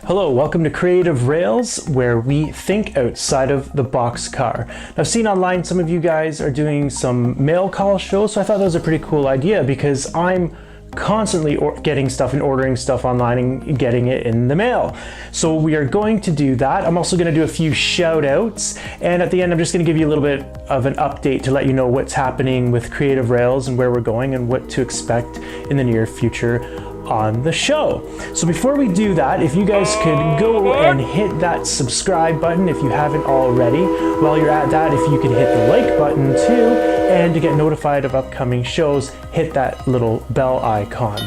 Hello, welcome to Creative Rails, where we think outside of the boxcar. I've seen online some of you guys are doing some mail call shows, so I thought that was a pretty cool idea because I'm constantly getting stuff and ordering stuff online and getting it in the mail. So we are going to do that. I'm also going to do a few shout outs, and at the end I'm just going to give you a little bit of an update to let you know what's happening with Creative Rails and where we're going and what to expect in the near future on the show. So before we do that, if you guys could go and hit that subscribe button if you haven't already. While you're at that, if you could hit the like button too, and to get notified of upcoming shows, hit that little bell icon.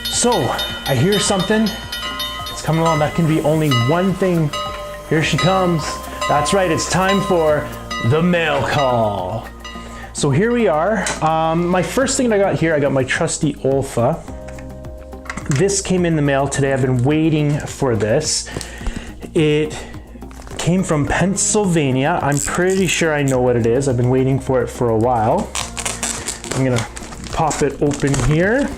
So I hear something, it's coming along. That can be only one thing. Here she comes. That's right, it's time for the mail call. So here we are. My first thing I got here, I got my trusty Olfa. This came in the mail today. I've been waiting for this. It came from Pennsylvania. I'm pretty sure I know what it is. I've been waiting for it for a while. I'm gonna pop it open here.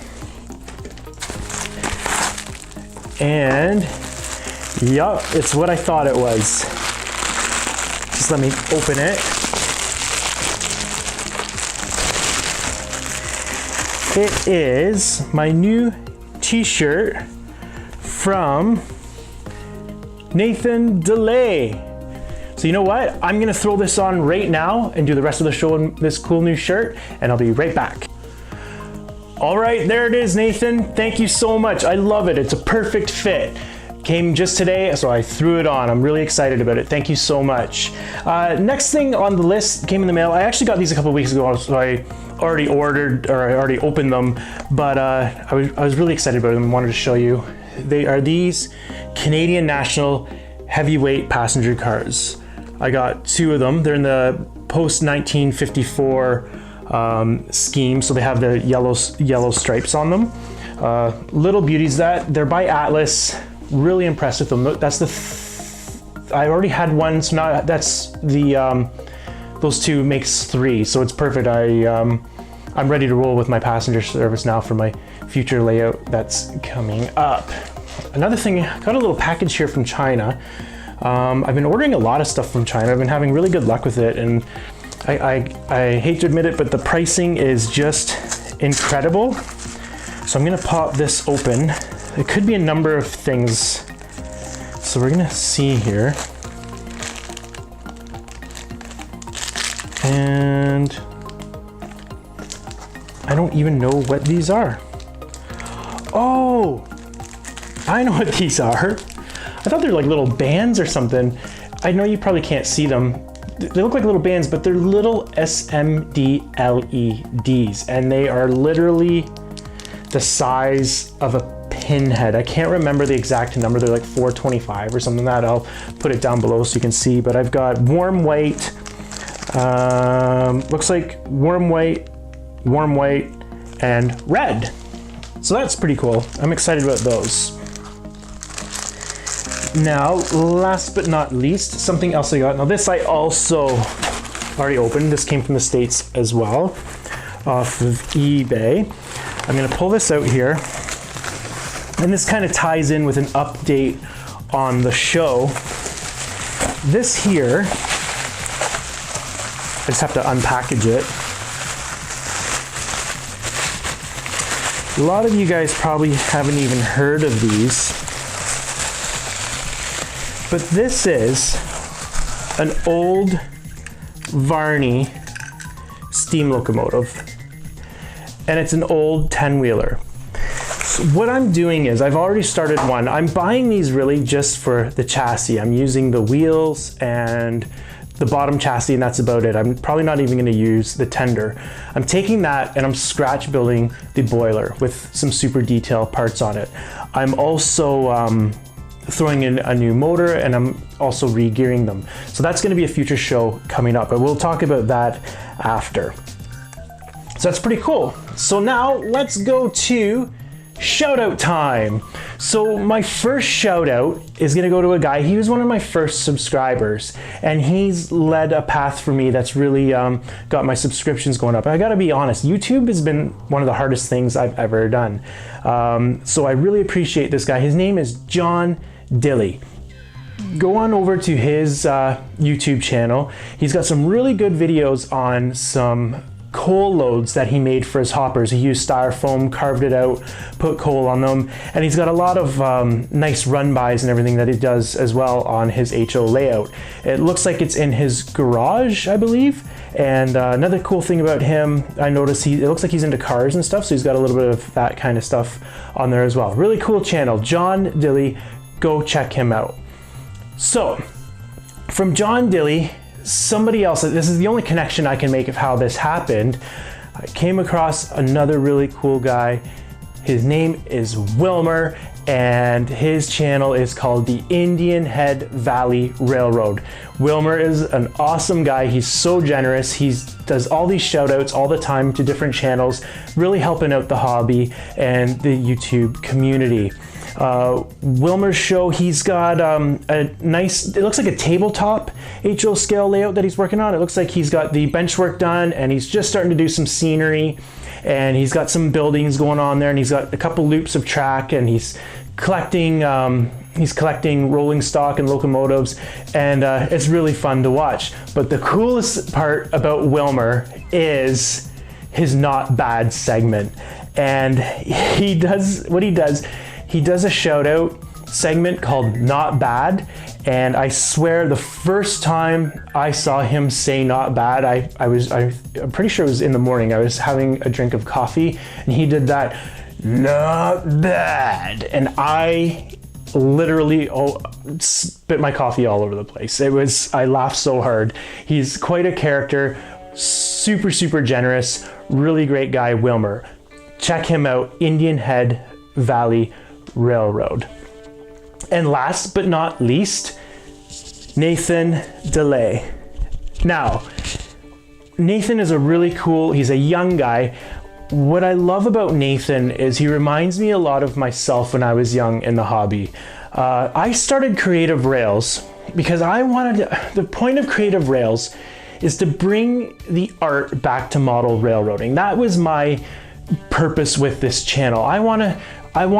And yup, it's what I thought it was. Just let me open it. It is my new t-shirt from Nathan Dilley. So you know what? I'm gonna throw this on right now and do the rest of the show in this cool new shirt, and I'll be right back. All right, there it is, Nathan. Thank you so much. I love it. It's a perfect fit. Came just today, so I threw it on. I'm really excited about it. Thank you so much. Next thing on the list came in the mail. I actually got these a couple weeks ago, so I already ordered, or I already opened them, but I was really excited about them and wanted to show you. They are these Canadian National heavyweight passenger cars. I got two of them. They're in the post-1954 scheme, so they have the yellow stripes on them. Little beauties. They're by Atlas. Really impressed with them. That's I already had one, so now that's the those two makes three, so it's perfect. I'm ready to roll with my passenger service now for my future layout that's coming up. Another thing, I got a little package here from China. I've been ordering a lot of stuff from China. I've been having really good luck with it, and I hate to admit it, but the pricing is just incredible. So I'm gonna pop this open. It could be a number of things. So we're gonna see here. And I don't even know what these are. Oh, I know what these are. I thought they're like little bands or something. I know you probably can't see them. They look like little bands, but they're little SMD LEDs, and they are literally the size of a pinhead. I can't remember the exact number. They're like 425 or something like that. I'll put it down below so you can see, but I've got warm white, looks like warm white, and red. So that's pretty cool. I'm excited about those. Now, last but not least, something else I got. Now this I also already opened. This came from the States as well, off of eBay. I'm gonna pull this out here. And this kind of ties in with an update on the show. This here, I just have to unpackage it. A lot of you guys probably haven't even heard of these, but this is an old Varney steam locomotive, and it's an old 10-wheeler. So what I'm doing is, I've already started one. I'm buying these really just for the chassis. I'm using the wheels and the bottom chassis, and that's about it. I'm probably not even gonna use the tender. I'm taking that and I'm scratch building the boiler with some super detail parts on it. I'm also throwing in a new motor, and I'm also re-gearing them. So that's gonna be a future show coming up, but we'll talk about that after. So that's pretty cool. So now let's go to shout out time. So my first shout out is gonna go to a guy. He was one of my first subscribers, and he's led a path for me that's really got my subscriptions going up. I gotta be honest, YouTube has been one of the hardest things I've ever done. So I really appreciate this guy. His name is John Dilley. Go on over to his YouTube channel. He's got some really good videos on some coal loads that he made for his hoppers. He used styrofoam, carved it out, put coal on them, and he's got a lot of nice run-bys and everything that he does as well on his HO layout. It looks like it's in his garage, I believe. And another cool thing about him, I noticed it looks like he's into cars and stuff, so he's got a little bit of that kind of stuff on there as well. Really cool channel, John Dilley. Go check him out. So, from John Dilley, somebody else, this is the only connection I can make of how this happened. I came across another really cool guy. His name is Wilmer, and his channel is called the Indian Head Valley Railroad. Wilmer is an awesome guy. He's so generous. He does all these shout outs all the time to different channels, really helping out the hobby and the YouTube community. Wilmer's show, he's got a nice, it looks like a tabletop HO scale layout that he's working on. It looks like he's got the bench work done and he's just starting to do some scenery, and he's got some buildings going on there, and he's got a couple loops of track, and he's collecting rolling stock and locomotives, and it's really fun to watch. But the coolest part about Wilmer is his Not Bad segment. And he does a shout out segment called Not Bad, and I swear the first time I saw him say not bad, I'm pretty sure it was in the morning. I was having a drink of coffee and he did that, not bad, and I literally spit my coffee all over the place. I laughed so hard. He's quite a character, super generous, really great guy, Wilmer. Check him out, Indian Head Valley Railroad. And last but not least, Nathan Dilley. Now, Nathan is he's a young guy. What I love about Nathan is he reminds me a lot of myself when I was young in the hobby. I started Creative Rails because the point of Creative Rails is to bring the art back to model railroading. That was my purpose with this channel. I want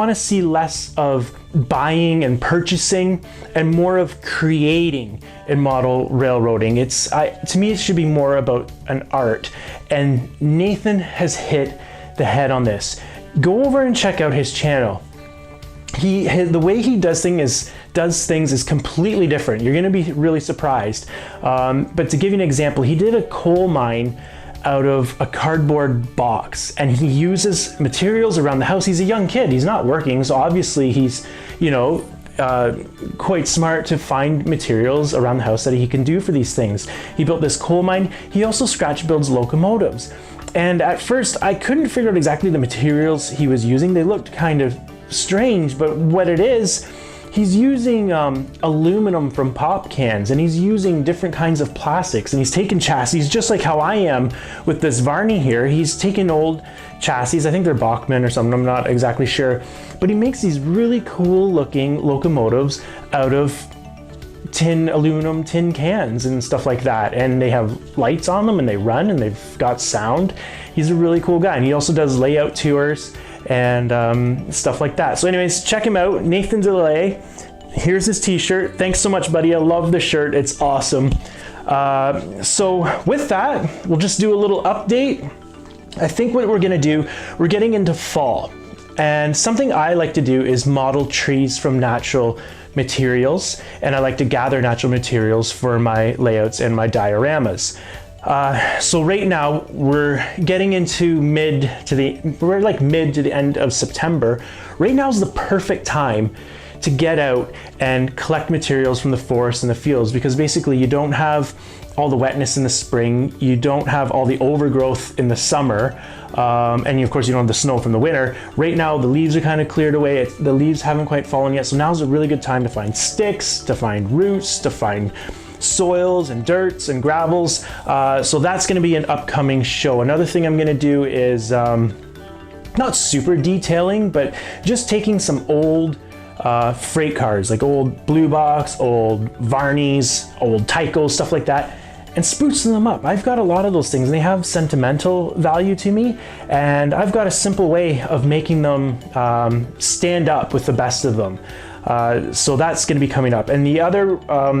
to see less of buying and purchasing and more of creating in model railroading. To me, it should be more about an art. And Nathan has hit the head on this. Go over and check out his channel. The way he does things is completely different. You're going to be really surprised. But to give you an example, he did a coal mine out of a cardboard box, and he uses materials around the house. He's a young kid, he's not working, so obviously he's quite smart to find materials around the house that he can do for these things. He built this coal mine. He also scratch builds locomotives, and at first I couldn't figure out exactly the materials he was using. They looked kind of strange, but what it is, he's using aluminum from pop cans, and he's using different kinds of plastics, and he's taking chassis, just like how I am with this Varney here. He's taking old chassis, I think they're Bachmann or something, I'm not exactly sure, but he makes these really cool looking locomotives out of aluminum tin cans and stuff like that, and they have lights on them and they run and they've got sound. He's a really cool guy, and he also does layout tours and stuff like that. So anyways, check him out, Nathan Dilley. Here's his t-shirt. Thanks so much, buddy. I love the shirt. It's awesome. So with that, we'll just do a little update. I think what we're gonna do, we're getting into fall, and something I like to do is model trees from natural materials, and I like to gather natural materials for my layouts and my dioramas. So right now we're getting into mid to the end of September. Right now is the perfect time to get out and collect materials from the forest and the fields, because basically you don't have all the wetness in the spring, you don't have all the overgrowth in the summer, and of course you don't have the snow from the winter. Right now the leaves are kind of cleared away, the leaves haven't quite fallen yet, so now's a really good time to find sticks, to find roots, to find soils and dirts and gravels. So that's going to be an upcoming show. Another thing I'm going to do is not super detailing, but just taking some old freight cars, like old Blue Box, old Varneys, old Tycos, stuff like that, and sprucing them up. I've got a lot of those things and they have sentimental value to me, and I've got a simple way of making them stand up with the best of them. So that's going to be coming up. And the other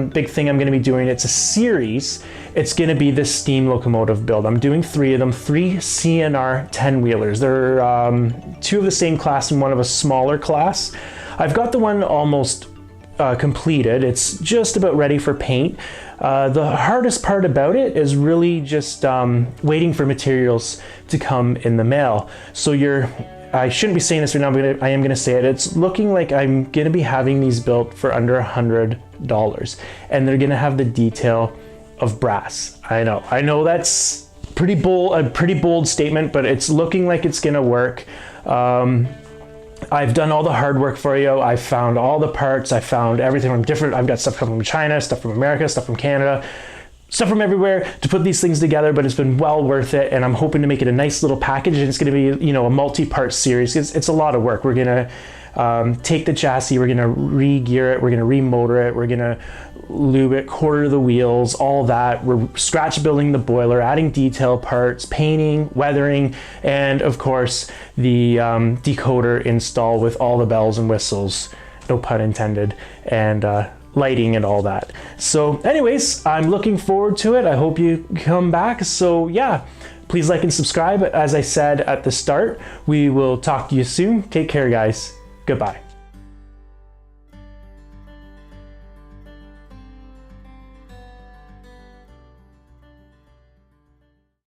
big thing I'm going to be doing, it's a series. It's going to be this steam locomotive build. I'm doing 3 of them, 3 CNR 10-wheelers. They're 2 of the same class and 1 of a smaller class. I've got the one almost completed. It's just about ready for paint. The hardest part about it is really just waiting for materials to come in the mail. So I shouldn't be saying this right now, but I am going to say it. It's looking like I'm going to be having these built for under $100, and they're going to have the detail of brass. I know that's a pretty bold statement, but it's looking like it's going to work. I've done all the hard work for you. I found all the parts. I found everything from different. I've got stuff coming from China, stuff from America, stuff from Canada, stuff from everywhere to put these things together, but it's been well worth it. And I'm hoping to make it a nice little package, and it's going to be, a multi-part series. It's a lot of work. We're going to take the chassis, we're going to re-gear it, we're going to remotor it, we're going to lube it, quarter the wheels, all that. We're scratch building the boiler, adding detail parts, painting, weathering, and of course the decoder install with all the bells and whistles, no pun intended, and lighting and all that. So anyways, I'm looking forward to it. I hope you come back. So yeah, please like and subscribe. As I said at the start, we will talk to you soon. Take care, guys. Goodbye.